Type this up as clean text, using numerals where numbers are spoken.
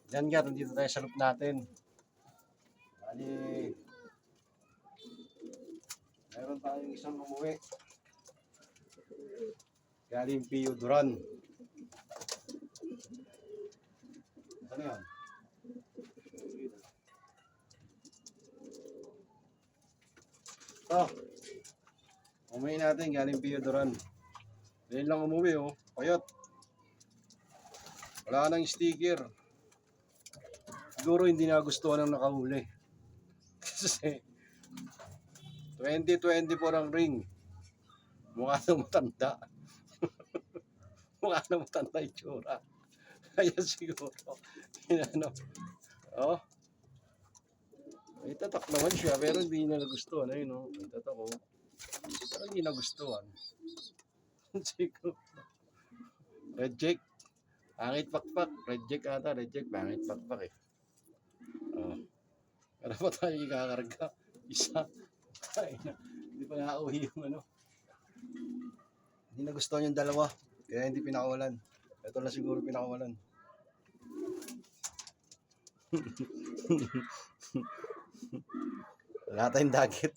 Yan nga, nandito tayo sa loop natin. Bali, meron tayong isang umuwi. Galing Pio Duran. Ano yan? Ito. Umuwi natin, galing Pio Duran. Ngayon lang umuwi, oh. Payat. Wala nang sticker. Siguro hindi nagustuhan ng nakahuli. Kasi 2024 ang ring. Mukha na matanda. Mukha na matanda itsura. Kaya siguro, ano, oh, may tatak naman siya, pero hindi na nagustuhan. Ayun, oh, may tatak, oh. Pero hindi nagustuhan. Siguro, reject. Pangit pakpak. Reject ata, reject. Pangit pakpak eh. Oh. Pero pa tayo ikakarga. Isa. Ay, hindi pa nakauwi yung ano. Hindi nagustuhan yung dalawa. Kaya hindi pinakawalan. Ito na siguro pinakawalan. Wala tayong dagit.